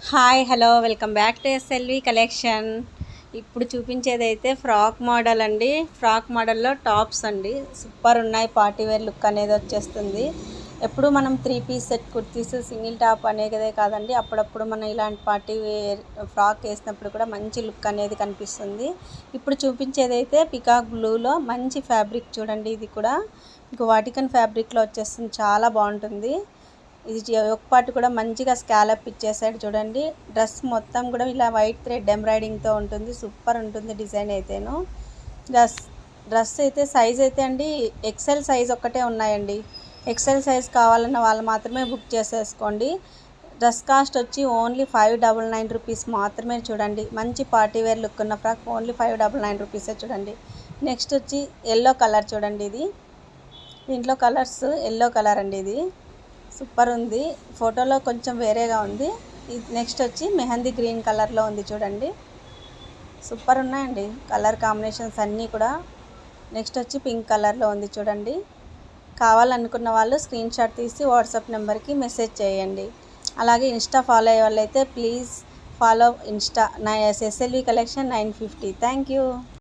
Hi hello welcome back to SLV collection. ఇప్పుడు చూపించేదైతే frock model అండి. ఫ్రాక్ మోడల్లో టాప్స్ అండి, సూపర్ ఉన్నాయి. పార్టీ వేర్ లుక్ అనేది వచ్చేస్తుంది. ఎప్పుడు మనం 3 piece set kurtis single top అనేదే కాదండి, అప్పుడప్పుడు మనం ఇలాంటి పార్టీ వేర్ ఫ్రాక్ వేసినప్పుడు కూడా మంచి లుక్ అనేది కనిపిస్తుంది. ఇప్పుడు చూపించేదైతే పికాక్ బ్లూలో మంచి ఫ్యాబ్రిక్ చూడండి. ఇది కూడా మీకు వాటికన్ ఫ్యాబ్రిక్లో వచ్చేస్తుంది, చాలా బాగుంటుంది. ఇది ఒక పార్ట్ కూడా మంచిగా స్కాలప్ ఇచ్చేసాడు చూడండి. డ్రెస్ మొత్తం కూడా ఇలా వైట్ థ్రెడ్ ఎంబ్రాయిడింగ్తో ఉంటుంది, సూపర్ ఉంటుంది డిజైన్ అయితేను. డ్రెస్ అయితే సైజ్ అయితే అండి ఎక్సెల్ సైజ్ ఒక్కటే ఉన్నాయండి. ఎక్సెల్ సైజ్ కావాలన్న వాళ్ళు మాత్రమే బుక్ చేసేసుకోండి. డ్రెస్ కాస్ట్ వచ్చి ఓన్లీ 599 రూపీస్ మాత్రమే. చూడండి మంచి పార్టీ వేర్ లుక్ ఉన్న ఫ్రాక్ ఓన్లీ 599 రూపీసే. చూడండి నెక్స్ట్ వచ్చి ఎల్లో కలర్ చూడండి. ఇది దీంట్లో కలర్స్ ఎల్లో కలర్ అండి, ఇది సూపర్ ఉంది. ఫోటోలో కొంచెం వేరేగా ఉంది. నెక్స్ట్ వచ్చి మెహందీ గ్రీన్ కలర్లో ఉంది చూడండి, సూపర్ ఉన్నాయండి కలర్ కాంబినేషన్స్ అన్నీ కూడా. నెక్స్ట్ వచ్చి పింక్ కలర్లో ఉంది చూడండి. కావాలనుకున్న వాళ్ళు స్క్రీన్ షాట్ తీసి వాట్సాప్ నెంబర్కి మెసేజ్ చేయండి. అలాగే ఇన్స్టా ఫాలో అయ్యే వాళ్ళైతే please follow Insta SLV collection 950. Thank you.